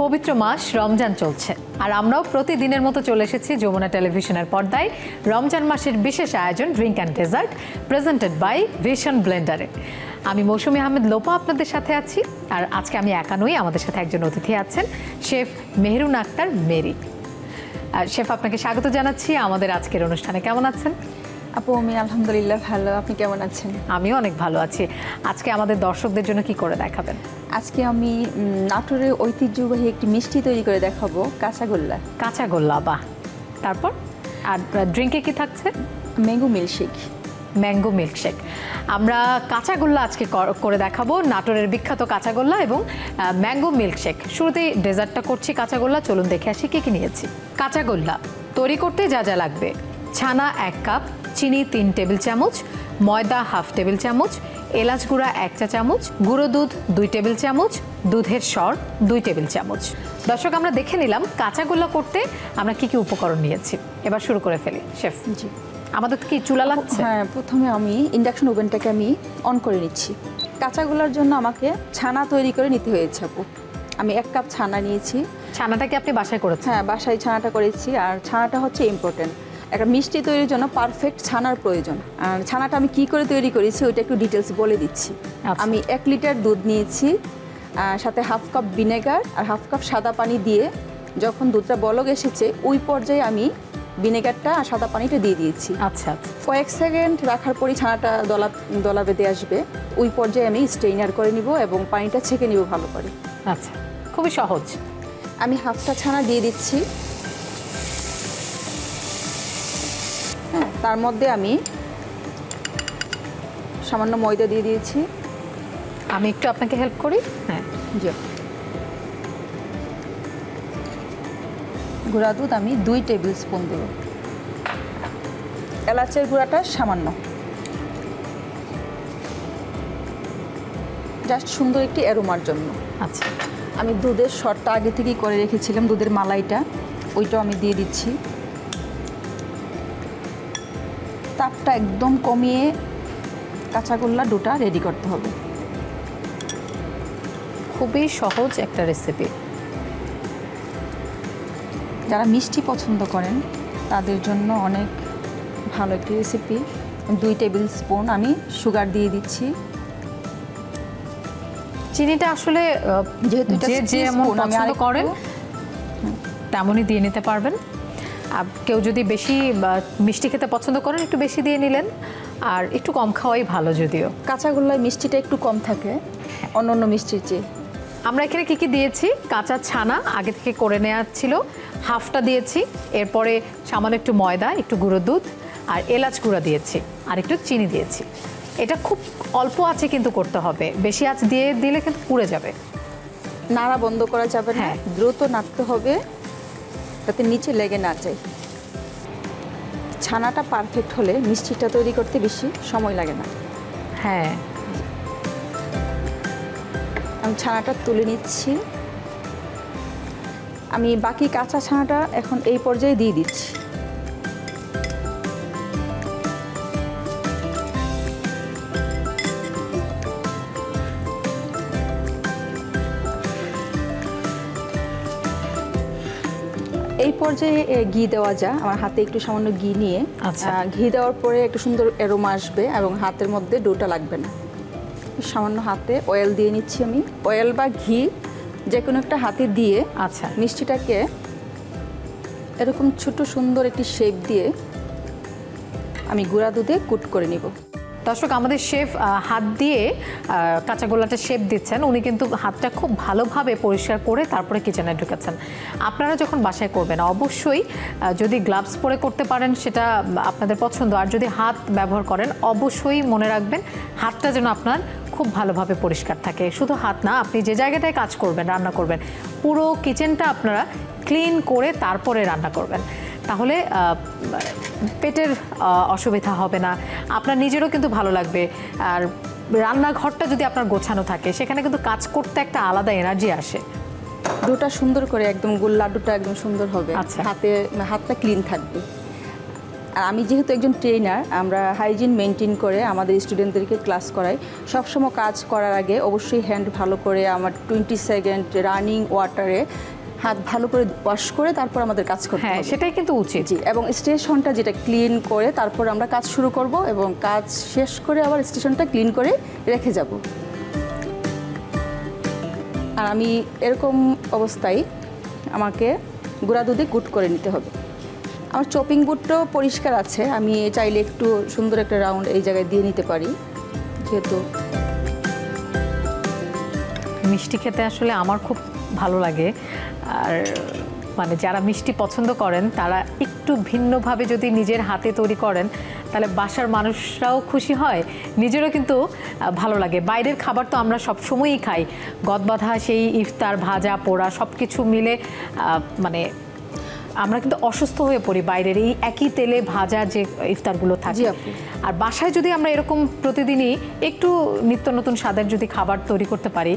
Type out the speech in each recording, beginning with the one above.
পবিত্র মাস রমজান চলছে আর আমরাও প্রতিদিনের মতো চলে এসেছি যমুনা টেলিভিশনের পর্দায় রমজান মাসের বিশেষ আয়োজন drink and dessert presented by Vision ব্লেন্ডারে। আমি মৌসুমী আহমেদ লোপা আপনাদের সাথে আছি আর আজকে আমি একা নই, আমাদের সাথে একজন অতিথি আছেন শেফ মেহরুন আক্তার মেরি। শেফ আপনাকে স্বাগত জানাচ্ছি আমাদের আজকের অনুষ্ঠানে। কেমন আছেন? আপু আমি আলহামদুলিল্লাহ ভালো, আপনি কেমন আছেন? আমিও অনেক ভালো আছি। আজকে আমাদের দর্শকদের জন্য কি করে দেখাবেন? আজকে আমি নাটোরের ঐতিহ্যবাহী একটি মিষ্টি তৈরি করে দেখাবো, কাঁচাগোল্লা। কাঁচাগোল্লা, বাহ। তারপর আর ড্রিঙ্কে কি থাকছে? Mango milkshake. Mango milkshake. আমরা কাঁচাগোল্লা আজকে করে দেখাবো, নাটোরের বিখ্যাত কাঁচাগোল্লা এবং ম্যাঙ্গো মিল্কশেক। শুরুতেই ডেজার্টটা করছি কাঁচাগোল্লা, চলুন দেখে আসি কী কী নিয়েছি। কাঁচাগোল্লা তৈরি করতে যা যা লাগবে: ছানা 1 কাপ, চিনি 3 টেবিল চামচ, ময়দা হাফ টেবিল চামচ, এলাচ গুঁড়া 1 চা চামচ, গুঁড়ো দুধ 2 টেবিল চামচ, দুধের সর 2 টেবিল চামচ। দর্শক, আমরা দেখে নিলাম কাঁচাগোল্লা করতে আমরা কি কি উপকরণ নিয়েছি। এবার শুরু করে ফেলি। শেফ জি, আমাদের কি চুলা লাগছে? হ্যাঁ, প্রথমে আমি ইন্ডাকশন ওভেনটাকে আমি অন করে নিচ্ছি। কাঁচাগোল্লার জন্য আমাকে ছানা তৈরি করে নিতে হয়েছে আপু। আমি 1 কাপ ছানা নিয়েছি। ছানাটা কি আপনি বাসায় করেছেন? হ্যাঁ, বাসায় ছানাটা করেছি। আর ছানাটা হচ্ছে ইম্পর্টেন্ট, একটা মিষ্টি তৈরির জন্য পারফেক্ট ছানার প্রয়োজন। আর ছানাটা আমি কি করে তৈরি করেছি ওইটা একটু ডিটেলস বলে দিচ্ছি। আমি 1 লিটার দুধ নিয়েছি, সাথে হাফ কাপ ভিনেগার আর হাফ কাপ সাদা পানি দিয়ে যখন দুধটা বলক এসেছে ওই পর্যায়ে আমি ভিনেগারটা আর সাদা পানিটা দিয়ে দিয়েছি। আচ্ছা, কয়েক সেকেন্ড রাখার পরই ছানাটা দলা বেঁধে আসবে। ওই পর্যায়ে আমি স্ট্রেইনার করে নিব এবং পানিটা ছেঁকে নিব ভালো করে। আচ্ছা, খুবই সহজ। আমি হাফটা ছানা দিয়ে দিচ্ছি। হ্যাঁ, তার মধ্যে আমি সামান্য ময়দা দিয়ে দিয়েছি। আমি একটু আপনাকে হেল্প করি। হ্যাঁ, জি। গুঁড়া দুধ আমি 2 টেবিল স্পুন দেব। এলাচের গুঁড়াটা সামান্য, জাস্ট সুন্দর একটি অ্যারোমার জন্য। আচ্ছা, আমি দুধের শটটা আগে থেকেই করে রেখেছিলাম, দুধের মালাইটা ওইটাও আমি দিয়ে দিচ্ছি। তাপটা একদম কমিয়ে কাঁচাগোল্লা ডোটা রেডি করতে হবে। খুবই সহজ একটা রেসিপি। যারা মিষ্টি পছন্দ করেন তাদের জন্য অনেক ভালো একটি রেসিপি। 2 টেবিল স্পুন আমি সুগার দিয়ে দিচ্ছি। চিনিটা আসলে যেহেতু যে যেমন পছন্দ করেন তেমনই দিয়ে নিতে পারবেন। কেউ যদি বেশি মিষ্টি খেতে পছন্দ করেন একটু বেশি দিয়ে নিলেন, আর একটু কম খাওয়াই ভালো। যদিও কাঁচাগোল্লায় মিষ্টিটা একটু কম থাকে অন্য মিষ্টির চেয়ে। আমরা এখানে কি কি দিয়েছি: কাঁচা ছানা আগে থেকে করে নেওয়া ছিল, হাফটা দিয়েছি। এরপরে সামান্য একটু ময়দা, একটু গুঁড়ো দুধ আর এলাচ গুঁড়া দিয়েছি, আর একটু চিনি দিয়েছি। এটা খুব অল্প আঁচে কিন্তু করতে হবে, বেশি আঁচ দিয়ে দিলে কিন্তু পুড়ে যাবে। নাড়া বন্ধ করা যাবে না, হ্যাঁ, দ্রুত নাড়তে হবে যাতে নিচে লেগে না যায়। ছানাটা পারফেক্ট হলে মিষ্টিটা তৈরি করতে বেশি সময় লাগে না। হ্যাঁ, আমি ছানাটা তুলে নিচ্ছি। আমি বাকি কাঁচা ছানাটা এখন এই পর্যায়ে দিয়ে দিচ্ছি। এই পর্যায়ে ঘি দেওয়া যায়। আমার হাতে একটু সামান্য ঘি নিয়ে, ঘি দেওয়ার পরে একটু সুন্দর অ্যারোমা আসবে এবং হাতের মধ্যে ডোটা লাগবে না। সামান্য হাতে অয়েল দিয়ে নিচ্ছি আমি। অয়েল বা ঘি যে কোনো একটা হাতে দিয়ে আচ্ছা, মিষ্টিটাকে এরকম ছোট সুন্দর একটি শেপ দিয়ে আমি গুঁড়া দুধে কুট করে নিব। দর্শক, আমাদের শেফ হাত দিয়ে কাঁচাগোল্লাটা শেপ দিচ্ছেন। উনি কিন্তু হাতটা খুব ভালোভাবে পরিষ্কার করে তারপরে কিচেনে ঢুকেছেন। আপনারা যখন বাসায় করবেন অবশ্যই যদি গ্লাভস পরে করতে পারেন সেটা আপনাদের পছন্দ, আর যদি হাত ব্যবহার করেন অবশ্যই মনে রাখবেন হাতটা যেন আপনার খুব ভালোভাবে পরিষ্কার থাকে। শুধু হাত না, আপনি যে জায়গাটায় কাজ করবেন, রান্না করবেন, পুরো কিচেনটা আপনারা ক্লিন করে তারপরে রান্না করবেন। তাহলে পেটের অসুবিধা হবে না, আপনার নিজেরও কিন্তু ভালো লাগবে। আর রান্নাঘরটা যদি আপনার গোছানো থাকে সেখানে কিন্তু কাজ করতে একটা আলাদা এনার্জি আসে। ডোটা সুন্দর করে একদম লাড্ডুটা একদম সুন্দর হবে। আচ্ছা, হাতটা ক্লিন থাকবে। আর আমি যেহেতু একজন ট্রেনার, আমরা হাইজিন মেনটেন করে আমাদের স্টুডেন্টদেরকে ক্লাস করাই। সবসময় কাজ করার আগে অবশ্যই হ্যান্ড ভালো করে আমার 20 সেকেন্ড রানিং ওয়াটারে হাত ভালো করে ওয়াশ করে তারপর আমাদের কাজ করতে হ্যাঁ, হবে। সেটাই কিন্তু উচিত। জি, এবং স্টেশনটা যেটা ক্লিন করে তারপর আমরা কাজ শুরু করব এবং কাজ শেষ করে আবার স্টেশনটা ক্লিন করে রেখে যাব। আর আমি এরকম অবস্থায় আমাকে গুঁড়া দুধে কুট করে নিতে হবে। আমার চপিং বোর্ডটাও পরিষ্কার আছে, আমি চাইলে একটু সুন্দর একটা রাউন্ড এই জায়গায় দিয়ে নিতে পারি, যেহেতু মিষ্টি খেতে আসলে আমার খুব ভালো লাগে। আর মানে যারা মিষ্টি পছন্দ করেন তারা একটু ভিন্নভাবে যদি নিজের হাতে তৈরি করেন তাহলে বাসার মানুষরাও খুশি হয়, নিজেরও কিন্তু ভালো লাগে। বাইরের খাবার তো আমরা সব সময়ই খাই, গদবাঁধা সেই ইফতার, ভাজা পোড়া সব কিছু মিলে মানে আমরা কিন্তু অসুস্থ হয়ে পড়ি বাইরের এই একই তেলে ভাজা যে ইফতারগুলো থাকে। আর বাসায় যদি আমরা এরকম প্রতিদিনই একটু নিত্য নতুন স্বাদের যদি খাবার তৈরি করতে পারি,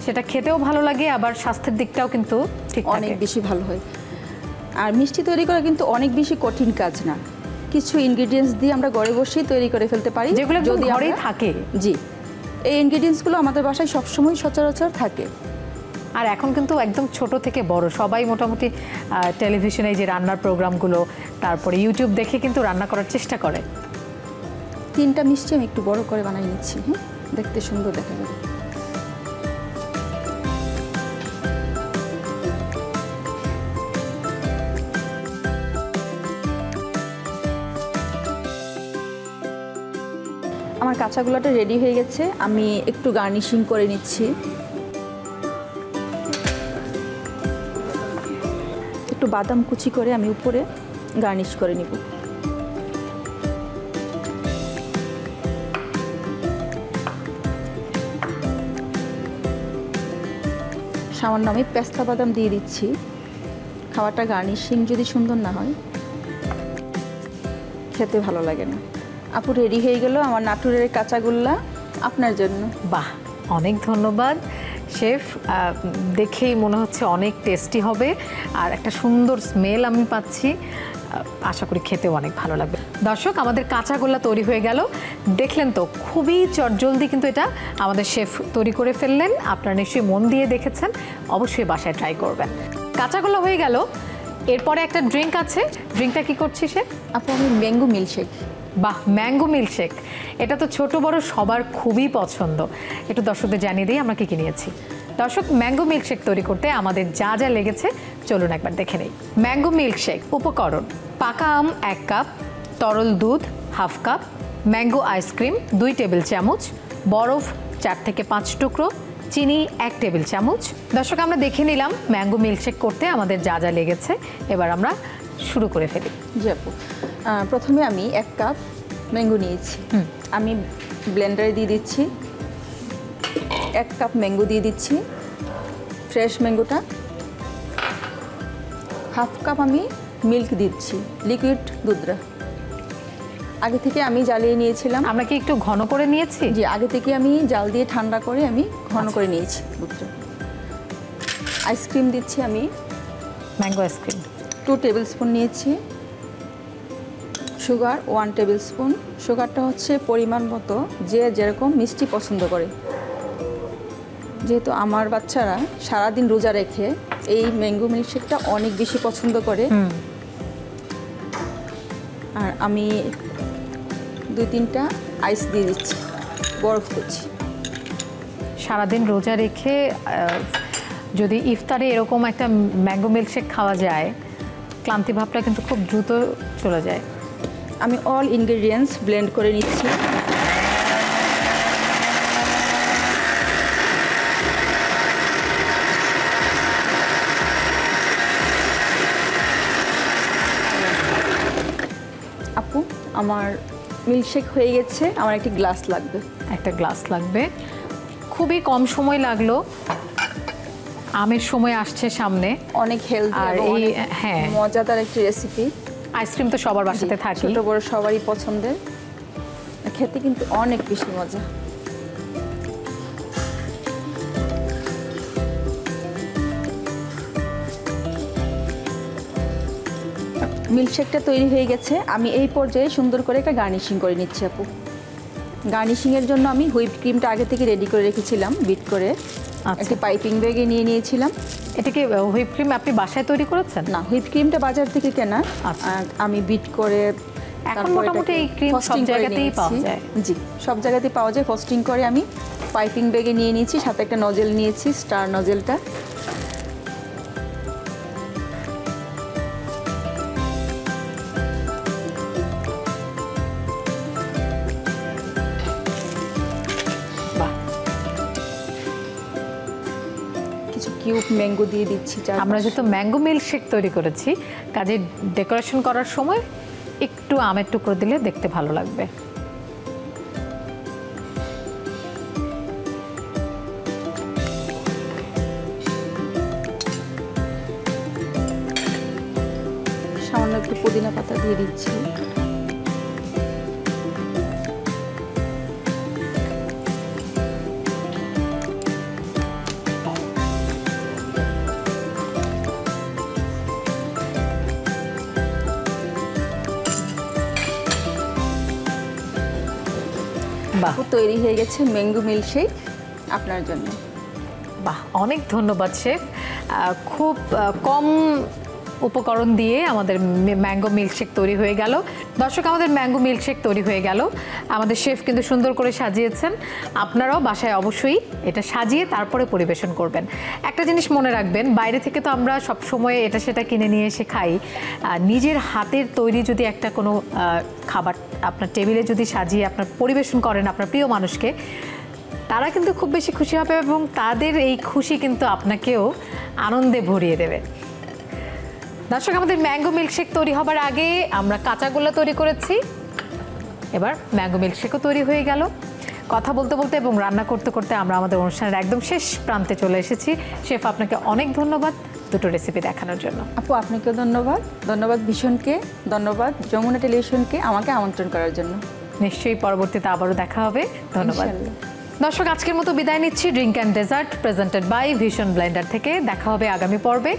সেটা খেতেও ভালো লাগে, আবার স্বাস্থ্যের দিকটাও কিন্তু ঠিক অনেক বেশি ভালো হয়। আর মিষ্টি তৈরি করা কিন্তু অনেক বেশি কঠিন কাজ না, কিছু ইনগ্রেডিয়েন্টস দিয়ে আমরা ঘরে বসেই তৈরি করে ফেলতে পারি, যেগুলো যদি ঘরেই থাকে। জি, এই ইনগ্রেডিয়েন্টসগুলো আমাদের বাসায় সবসময় সচরাচর থাকে। আর এখন কিন্তু একদম ছোট থেকে বড় সবাই মোটামুটি টেলিভিশনে যে রান্নার প্রোগ্রামগুলো, তারপরে ইউটিউব দেখে কিন্তু রান্না করার চেষ্টা করে। 3টা মিষ্টি আমি একটু বড় করে বানিয়ে নিচ্ছি, হ্যাঁ, দেখতে সুন্দর দেখা যাবে। আমার কাঁচাগোলাটা রেডি হয়ে গেছে, আমি একটু গার্নিশিং করে নিচ্ছি। একটু বাদাম কুচি করে আমি উপরে গার্নিশ করে নিব। সামান্য আমি পেস্তা বাদাম দিয়ে দিচ্ছি, খাবারটা গার্নিশিং যদি সুন্দর না হয় খেতে ভালো লাগে না। আপু, রেডি হয়ে গেল আমার নাটোরের কাঁচাগোল্লা আপনার জন্য। বাহ, অনেক ধন্যবাদ শেফ, দেখেই মনে হচ্ছে অনেক টেস্টি হবে আর একটা সুন্দর স্মেল আমি পাচ্ছি, আশা করি খেতেও অনেক ভালো লাগবে। দর্শক, আমাদের কাঁচাগোল্লা তৈরি হয়ে গেল, দেখলেন তো খুবই চটজলদি কিন্তু এটা আমাদের শেফ তৈরি করে ফেললেন। আপনারা নিশ্চয়ই মন দিয়ে দেখেছেন, অবশ্যই বাসায় ট্রাই করবেন। কাঁচাগোল্লা হয়ে গেল, এরপরে একটা ড্রিঙ্ক আছে, ড্রিঙ্কটা কি করছি শেফ? আপু, আমি ম্যাঙ্গো মিল্কশেক। বাহ, ম্যাঙ্গো মিল্কশেক, এটা তো ছোট বড় সবার খুবই পছন্দ। একটু দর্শকদের জানিয়ে দিই আমরা কি নিয়েছি। দর্শক, ম্যাঙ্গো মিল্কশেক তৈরি করতে আমাদের যা যা লেগেছে চলুন একবার দেখে নেই। ম্যাঙ্গো মিল্কশেক উপকরণ: পাকা আম 1 কাপ, তরল দুধ 1/2 কাপ, ম্যাঙ্গো আইসক্রিম 2 টেবিল চামচ, বরফ 4 থেকে 5 টুকরো, চিনি 1 টেবিল চামচ। দর্শক, আমরা দেখে নিলাম ম্যাঙ্গো মিল্কশেক করতে আমাদের যা যা লেগেছে, এবার আমরা শুরু করে ফেলি। জি আপু, প্রথমে আমি 1 কাপ ম্যাঙ্গো নিয়েছি, আমি ব্লেন্ডারে দিয়ে দিচ্ছি। 1 কাপ ম্যাঙ্গো দিয়ে দিচ্ছি, ফ্রেশ ম্যাঙ্গোটা। 1/2 কাপ আমি মিল্ক দিচ্ছি, লিকুইড দুধটা আগে থেকে আমি জ্বালিয়ে নিয়েছিলাম। আমরা কি একটু ঘন করে নিয়েছি? জি, আগে থেকে আমি জাল দিয়ে ঠান্ডা করে আমি ঘন করে নিয়েছি দুধটা। আইসক্রিম দিচ্ছি আমি, ম্যাঙ্গো আইসক্রিম 2 টেবিল স্পুন নিয়েছি। Sugar 1 table spoon. সুগারটা হচ্ছে পরিমাণ মতো, যে যেরকম মিষ্টি পছন্দ করে। যেহেতু আমার বাচ্চারা সারাদিন রোজা রেখে এই ম্যাঙ্গো মিল্কশেকটা অনেক বেশি পছন্দ করে, আর আমি 2-3টা আইস দিয়ে দিচ্ছি, বরফ করছি। সারাদিন রোজা রেখে যদি ইফতারে এরকম একটা ম্যাঙ্গো মিল্কশেক খাওয়া যায়, ক্লান্তি ভাবটা কিন্তু খুব দ্রুত চলে যায়। আমি অল ইনগ্রেডিয়েন্টস ব্লেন্ড করে নিচ্ছি। আপু, আমার মিল্কশেক হয়ে গেছে, আমার একটি গ্লাস লাগবে। একটা গ্লাস লাগবে, খুবই কম সময় লাগলো। আমের সময় আসছে সামনে, অনেক হেলদি আর এবং এই হ্যাঁ মজাদার একটি রেসিপি। আইসক্রিম তো সবার বাসাতে থাকে, ছোট বড় সবারই পছন্দের, খেতে কিন্তু অনেক বেশি মজা। মিল্কশেকটা তৈরি হয়ে গেছে, আমি এই পর্যায়ে সুন্দর করে একটা গার্নিশিং করে নিচ্ছি আপু। গার্নিশিংয়ের জন্য আমি হুইপ ক্রিমটা আগে থেকে রেডি করে রেখেছিলাম, বিট করে একটি পাইপিং ব্যাগে নিয়ে নিয়েছিলাম। এটা কি হুইপ ক্রিম আপনি বাসায় তৈরি করেছেন? না, হুইপ ক্রিমটা বাজার থেকে কেনা। আচ্ছা। আর আমি বিট করে এখন মোটামুটি এই ক্রিম সব জায়গাতেই পাওয়া যায়। জি, সব জায়গাতেই পাওয়া যায়। ফ্রস্টিং করে আমি পাইপিং ব্যাগে নিয়ে নিয়েছি, সাথে একটা নজেল নিয়েছি, স্টার নজেলটা। বাহ, কিছু কিউব ম্যাঙ্গো দিয়ে দিচ্ছি। আমরা যেহেতু ম্যাঙ্গো মিল্কশেক তৈরি করেছি, কাজে ডেকোরেশন করার সময় একটু আমের টুকরো দিলে দেখতে ভালো লাগবে। সামান্য একটু পুদিনা পাতা দিয়ে দিচ্ছি। বাহ, তৈরি হয়ে গেছে ম্যাঙ্গো মিল্কশেক আপনার জন্য। বাহ, অনেক ধন্যবাদ শেফ। খুব কম উপকরণ দিয়ে আমাদের ম্যাঙ্গো মিল্কশেক তৈরি হয়ে গেল। দর্শক, আমাদের ম্যাঙ্গো মিল্কশেক তৈরি হয়ে গেল। আমাদের শেফ কিন্তু সুন্দর করে সাজিয়েছেন। আপনারাও বাসায় অবশ্যই এটা সাজিয়ে তারপরে পরিবেশন করবেন। একটা জিনিস মনে রাখবেন, বাইরে থেকে তো আমরা সবসময় এটা সেটা কিনে নিয়ে এসে খাই। নিজের হাতের তৈরি যদি একটা কোনো খাবার আপনার টেবিলে যদি সাজিয়ে আপনার পরিবেশন করেন আপনার প্রিয় মানুষকে, তারা কিন্তু খুব বেশি খুশি হবে এবং তাদের এই খুশি কিন্তু আপনাকেও আনন্দে ভরিয়ে দেবে। দর্শক, আমাদের ম্যাঙ্গো মিল্কশেক তৈরি হবার আগে আমরা কাঁচাগোল্লা তৈরি করেছি, এবার ম্যাঙ্গো মিল্কশেকও তৈরি হয়ে গেল। কথা বলতে বলতে এবং রান্না করতে করতে আমরা আমাদের অনুষ্ঠানের একদম শেষ প্রান্তে চলে এসেছি। শেফ, আপনাকে অনেক ধন্যবাদ দুটো রেসিপি দেখানোর জন্য। আপু, আপনাকেও ধন্যবাদ। ধন্যবাদ ভীষণকে, ধন্যবাদ যমুনা টেলিভিশনকে আমাকে আমন্ত্রণ করার জন্য। নিশ্চয়ই পরবর্তীতে আবারও দেখা হবে। ধন্যবাদ। ইনশাআল্লাহ। দর্শক, আজকের মতো বিদায় নিচ্ছি drink and dessert presented by Vision Blender থেকে। দেখা হবে আগামী পর্বে।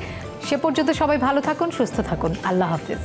সে পর্যন্ত সবাই ভালো থাকুন, সুস্থ থাকুন। আল্লাহ হাফিজ।